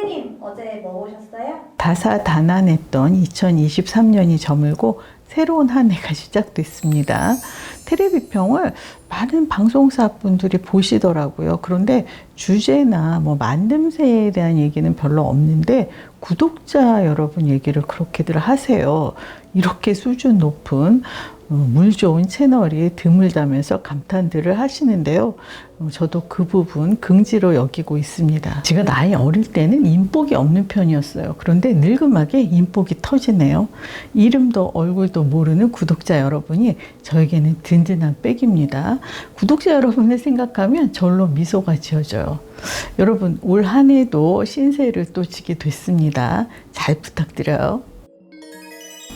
선생님, 어제 뭐 보셨어요? 다사다난했던 2023년이 저물고 새로운 한 해가 시작됐습니다. 테레비평을 많은 방송사 분들이 보시더라고요. 그런데 주제나 만듦새에 대한 얘기는 별로 없는데 구독자 여러분 얘기를 그렇게들 하세요. 이렇게 수준 높은 물 좋은 채널이 드물다면서 감탄들을 하시는데요. 저도 그 부분 긍지로 여기고 있습니다. 제가 나이 어릴 때는 인복이 없는 편이었어요. 그런데 늙음하게 인복이 터지네요. 이름도 얼굴도 모르는 구독자 여러분이 저에게는 든든한 백입니다. 구독자 여러분을 생각하면 절로 미소가 지어져요. 여러분, 올 한 해도 신세를 또 지게 됐습니다. 잘 부탁드려요.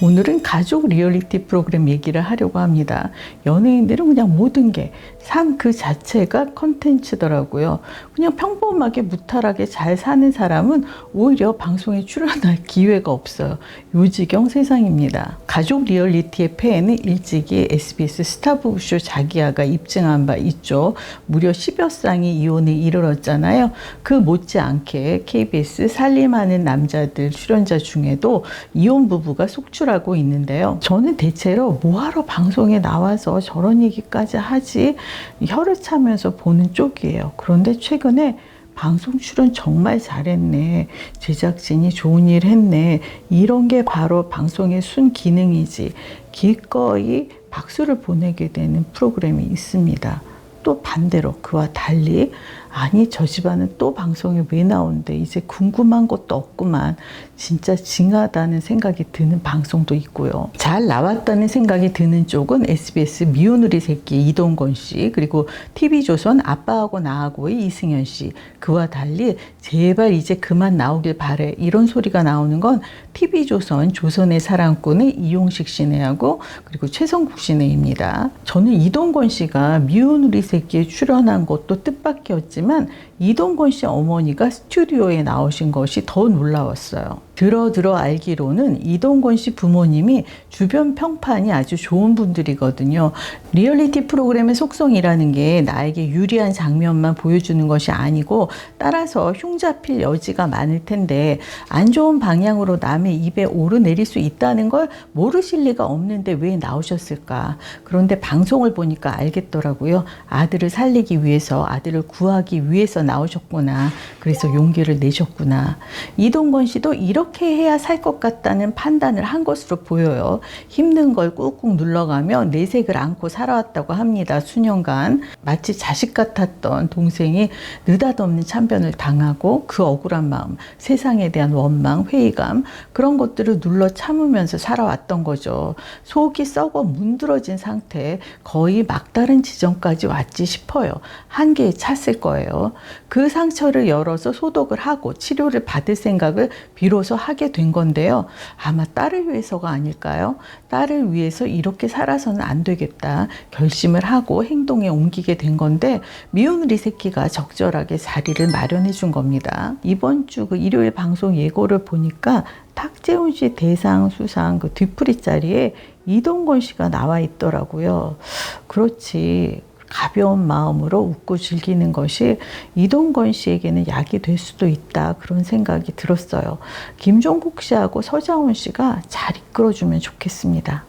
오늘은 가족 리얼리티 프로그램 얘기를 하려고 합니다. 연예인들은 그냥 모든 게 삶 그 자체가 컨텐츠더라고요. 그냥 평범하게 무탈하게 잘 사는 사람은 오히려 방송에 출연할 기회가 없어요. 요지경 세상입니다. 가족 리얼리티의 폐해는 일찍이 SBS 스타부부쇼 자기야가 입증한 바 있죠. 무려 10여 쌍이 이혼에 이르렀잖아요. 그 못지않게 KBS 살림하는 남자들 출연자 중에도 이혼 부부가 속출하고 있는데요. 저는 대체로 뭐하러 방송에 나와서 저런 얘기까지 하지? 혀를 차면서 보는 쪽이에요. 그런데 최근에 방송 출연 정말 잘했네. 제작진이 좋은 일 했네. 이런 게 바로 방송의 순기능이지. 기꺼이 박수를 보내게 되는 프로그램이 있습니다. 또 반대로 그와 달리 아니 저 집안은 또 방송에 왜 나오는데 이제 궁금한 것도 없구만. 진짜 징하다는 생각이 드는 방송도 있고요. 잘 나왔다는 생각이 드는 쪽은 SBS 미운 우리 새끼 이동건 씨, 그리고 TV조선 아빠하고 나하고의 이승현 씨. 그와 달리 제발 이제 그만 나오길 바래 이런 소리가 나오는 건 TV조선 조선의 사랑꾼의 이용식 씨네하고 그리고 최성국 씨네입니다. 저는 이동건 씨가 미운 우리 새끼에 출연한 것도 뜻밖이었지만 이동건 씨 어머니가 스튜디오에 나오신 것이 더 놀라웠어요. 들어 알기로는 이동건 씨 부모님이 주변 평판이 아주 좋은 분들이거든요. 리얼리티 프로그램의 속성이라는 게 나에게 유리한 장면만 보여주는 것이 아니고 따라서 흉잡힐 여지가 많을 텐데 안 좋은 방향으로 남의 입에 오르내릴 수 있다는 걸 모르실 리가 없는데 왜 나오셨을까? 그런데 방송을 보니까 알겠더라고요. 아들을 살리기 위해서, 아들을 구하기 위해서 나오셨구나. 그래서 용기를 내셨구나. 이동건 씨도 이렇게 해야 살 것 같다는 판단을 한 것으로 보여요. 힘든 걸 꾹꾹 눌러가며 내색을 안고 살아왔다고 합니다. 수년간. 마치 자식 같았던 동생이 느닷없는 참변을 당하고 그 억울한 마음, 세상에 대한 원망, 회의감 그런 것들을 눌러 참으면서 살아왔던 거죠. 속이 썩어 문드러진 상태, 거의 막다른 지점까지 왔지 싶어요. 한계에 찼을 거예요. 그 상처를 열어서 소독을 하고 치료를 받을 생각을 비로소 하게 된 건데요. 아마 딸을 위해서가 아닐까요? 딸을 위해서 이렇게 살아서는 안 되겠다 결심을 하고 행동에 옮기게 된 건데 미운 우리 새끼가 적절하게 자리를 마련해 준 겁니다. 이번 주 그 일요일 방송 예고를 보니까 탁재훈 씨 대상 수상 그 뒤풀이 자리에 이동건 씨가 나와 있더라고요. 그렇지. 가벼운 마음으로 웃고 즐기는 것이 이동건 씨에게는 약이 될 수도 있다. 그런 생각이 들었어요. 김종국 씨하고 서장훈 씨가 잘 이끌어주면 좋겠습니다.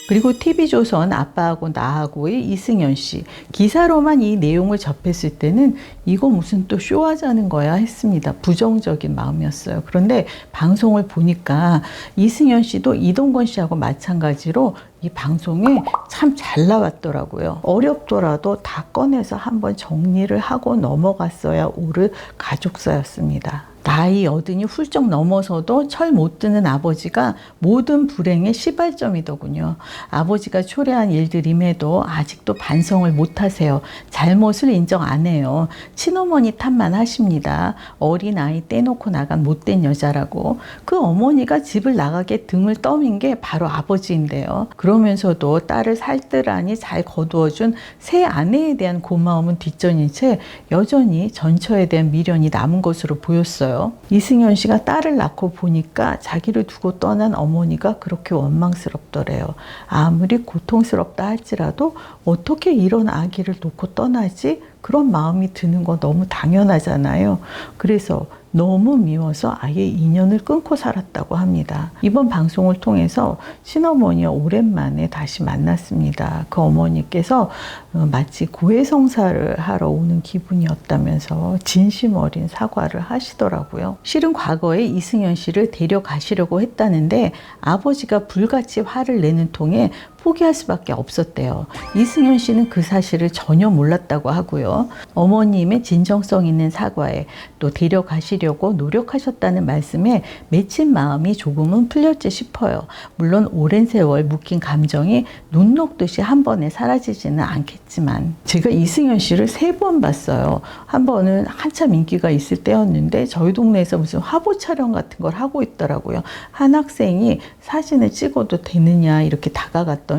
그리고 TV조선 아빠하고 나하고의 이승현 씨. 기사로만 이 내용을 접했을 때는 이거 무슨 또 쇼하자는 거야 했습니다. 부정적인 마음이었어요. 그런데 방송을 보니까 이승현 씨도 이동건 씨하고 마찬가지로 이 방송에 참 잘 나왔더라고요. 어렵더라도 다 꺼내서 한번 정리를 하고 넘어갔어야 옳을 가족사였습니다. 나이 여든이 훌쩍 넘어서도 철 못 드는 아버지가 모든 불행의 시발점이더군요. 아버지가 초래한 일들임에도 아직도 반성을 못 하세요. 잘못을 인정 안 해요. 친어머니 탓만 하십니다. 어린아이 떼놓고 나간 못된 여자라고. 그 어머니가 집을 나가게 등을 떠민 게 바로 아버지인데요. 그러면서도 딸을 살뜰하니 잘 거두어준 새 아내에 대한 고마움은 뒷전인 채 여전히 전처에 대한 미련이 남은 것으로 보였어요. 이승현 씨가 딸을 낳고 보니까 자기를 두고 떠난 어머니가 그렇게 원망스럽더래요. 아무리 고통스럽다 할지라도 어떻게 이런 아기를 놓고 떠나지? 그런 마음이 드는 거 너무 당연하잖아요. 그래서 너무 미워서 아예 인연을 끊고 살았다고 합니다. 이번 방송을 통해서 친어머니와 오랜만에 다시 만났습니다. 그 어머니께서 마치 고해성사를 하러 오는 기분이었다면서 진심 어린 사과를 하시더라고요. 실은 과거에 이승연 씨를 데려가시려고 했다는데 아버지가 불같이 화를 내는 통에 포기할 수밖에 없었대요. 이승연 씨는 그 사실을 전혀 몰랐다고 하고요. 어머님의 진정성 있는 사과에 또 데려가시려고 노력하셨다는 말씀에 맺힌 마음이 조금은 풀렸지 싶어요. 물론 오랜 세월 묵힌 감정이 눈 녹듯이 한 번에 사라지지는 않겠지만 제가 이승연 씨를 3번 봤어요. 한 번은 한참 인기가 있을 때였는데 저희 동네에서 무슨 화보 촬영 같은 걸 하고 있더라고요. 한 학생이 사진을 찍어도 되느냐 이렇게 다가갔더니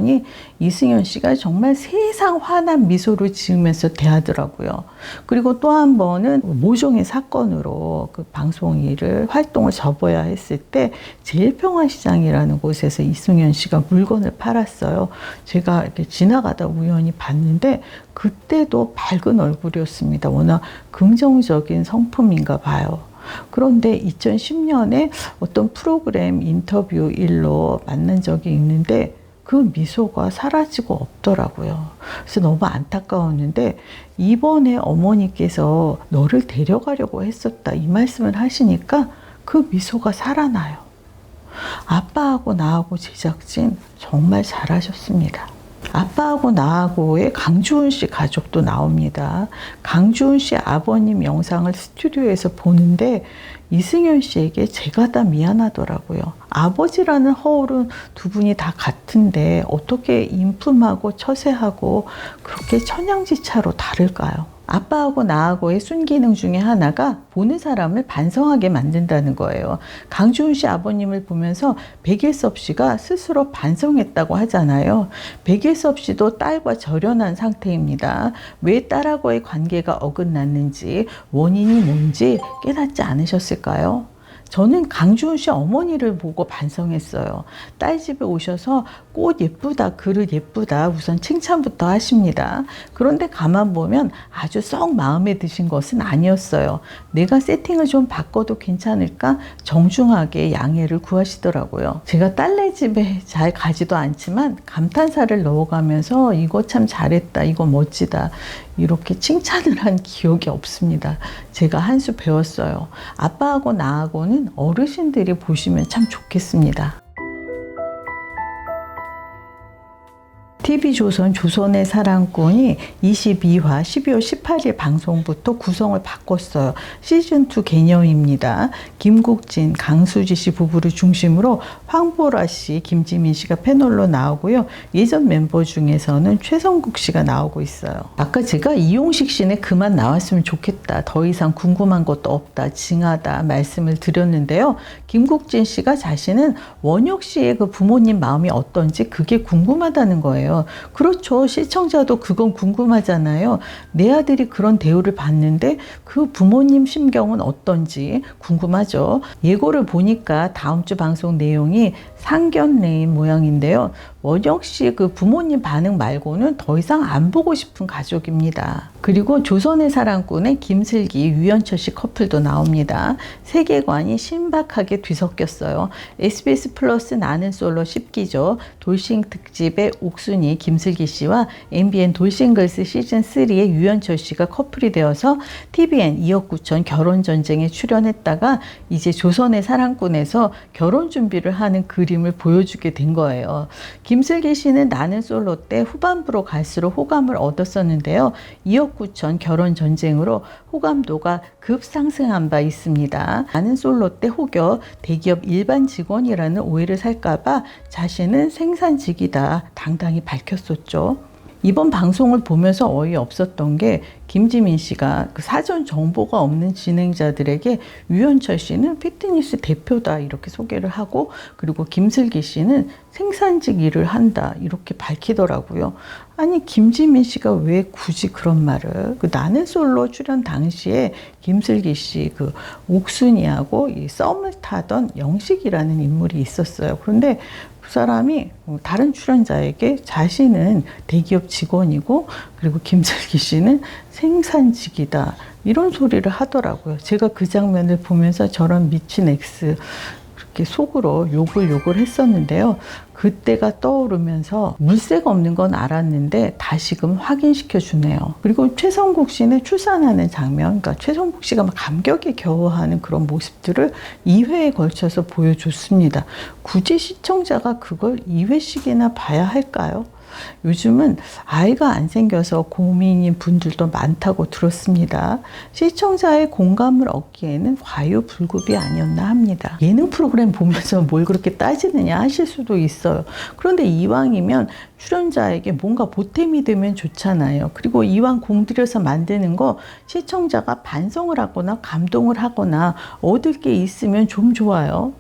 이승연 씨가 정말 세상 환한 미소를 지으면서 대하더라고요. 그리고 또 한 번은 모종의 사건으로 그 방송 일을 활동을 접어야 했을 때 제일평화시장이라는 곳에서 이승연 씨가 물건을 팔았어요. 제가 이렇게 지나가다 우연히 봤는데 그때도 밝은 얼굴이었습니다. 워낙 긍정적인 성품인가 봐요. 그런데 2010년에 어떤 프로그램 인터뷰 일로 만난 적이 있는데 그 미소가 사라지고 없더라고요. 그래서 너무 안타까웠는데 이번에 어머니께서 너를 데려가려고 했었다 이 말씀을 하시니까 그 미소가 살아나요. 아빠하고 나하고 제작진 정말 잘하셨습니다. 아빠하고 나하고의 강주훈 씨 가족도 나옵니다. 강주훈 씨 아버님 영상을 스튜디오에서 보는데 이승연 씨에게 제가 다 미안하더라고요. 아버지라는 허울은 두 분이 다 같은데 어떻게 인품하고 처세하고 그렇게 천양지차로 다를까요? 아빠하고 나하고의 순기능 중에 하나가 보는 사람을 반성하게 만든다는 거예요. 강주훈 씨 아버님을 보면서 백일섭 씨가 스스로 반성했다고 하잖아요. 백일섭 씨도 딸과 절연한 상태입니다. 왜 딸하고의 관계가 어긋났는지 원인이 뭔지 깨닫지 않으셨을까요? 저는 강주훈 씨 어머니를 보고 반성했어요. 딸 집에 오셔서 꽃 예쁘다, 그릇 예쁘다 우선 칭찬부터 하십니다. 그런데 가만 보면 아주 썩 마음에 드신 것은 아니었어요. 내가 세팅을 좀 바꿔도 괜찮을까? 정중하게 양해를 구하시더라고요. 제가 딸네 집에 잘 가지도 않지만 감탄사를 넣어가면서 이거 참 잘했다, 이거 멋지다 이렇게 칭찬을 한 기억이 없습니다. 제가 한 수 배웠어요. 아빠하고 나하고는 어르신들이 보시면 참 좋겠습니다. TV조선 조선의 사랑꾼이 22화 12월 18일 방송부터 구성을 바꿨어요. 시즌2 개념입니다. 김국진, 강수지 씨 부부를 중심으로 황보라 씨, 김지민 씨가 패널로 나오고요. 예전 멤버 중에서는 최성국 씨가 나오고 있어요. 아까 제가 이용식 씨는 그만 나왔으면 좋겠다. 더 이상 궁금한 것도 없다. 징하다 말씀을 드렸는데요. 김국진 씨가 자신은 원혁 씨의 그 부모님 마음이 어떤지 그게 궁금하다는 거예요. 그렇죠. 시청자도 그건 궁금하잖아요. 내 아들이 그런 대우를 받는데 그 부모님 심경은 어떤지 궁금하죠. 예고를 보니까 다음 주 방송 내용이 상견례인 모양인데요. 원혁 씨 그 부모님 반응 말고는 더 이상 안 보고 싶은 가족입니다. 그리고 조선의 사랑꾼의 김슬기, 유연철 씨 커플도 나옵니다. 세계관이 신박하게 뒤섞였어요. SBS 플러스 나는 솔로 10기죠. 돌싱 특집의 옥순이 김슬기 씨와 MBN 돌싱글스 시즌3의 유연철 씨가 커플이 되어서 TVN 2억 9천 결혼전쟁에 출연했다가 이제 조선의 사랑꾼에서 결혼 준비를 하는 그림을 보여주게 된 거예요. 김슬기 씨는 나는 솔로 때 후반부로 갈수록 호감을 얻었었는데요. 2억 9천 결혼 전쟁으로 호감도가 급상승한 바 있습니다. 나는 솔로 때 혹여 대기업 일반 직원이라는 오해를 살까봐 자신은 생산직이다 당당히 밝혔었죠. 이번 방송을 보면서 어이없었던 게 김지민 씨가 그 사전 정보가 없는 진행자들에게 유연철 씨는 피트니스 대표다 이렇게 소개를 하고 그리고 김슬기 씨는 생산직 일을 한다 이렇게 밝히더라고요. 아니 김지민 씨가 왜 굳이 그런 말을 그 나는 솔로 출연 당시에 김슬기 씨 그 옥순이하고 이 썸을 타던 영식이라는 인물이 있었어요. 그런데 사람이 다른 출연자에게 자신은 대기업 직원이고 그리고 김슬기 씨는 생산직이다 이런 소리를 하더라고요. 제가 그 장면을 보면서 저런 미친 X 그렇게 속으로 욕을 했었는데요. 그때가 떠오르면서 물새가 없는 건 알았는데 다시금 확인시켜 주네요. 그리고 최성국 씨는 출산하는 장면, 그러니까 최성국 씨가 막 감격에 겨워하는 그런 모습들을 2회에 걸쳐서 보여줬습니다. 굳이 시청자가 그걸 2회씩이나 봐야 할까요? 요즘은 아이가 안 생겨서 고민인 분들도 많다고 들었습니다. 시청자의 공감을 얻기에는 과유불급이 아니었나 합니다. 예능 프로그램 보면서 뭘 그렇게 따지느냐 하실 수도 있어요. 그런데 이왕이면 출연자에게 뭔가 보탬이 되면 좋잖아요. 그리고 이왕 공들여서 만드는 거 시청자가 반성을 하거나 감동을 하거나 얻을 게 있으면 좀 좋아요.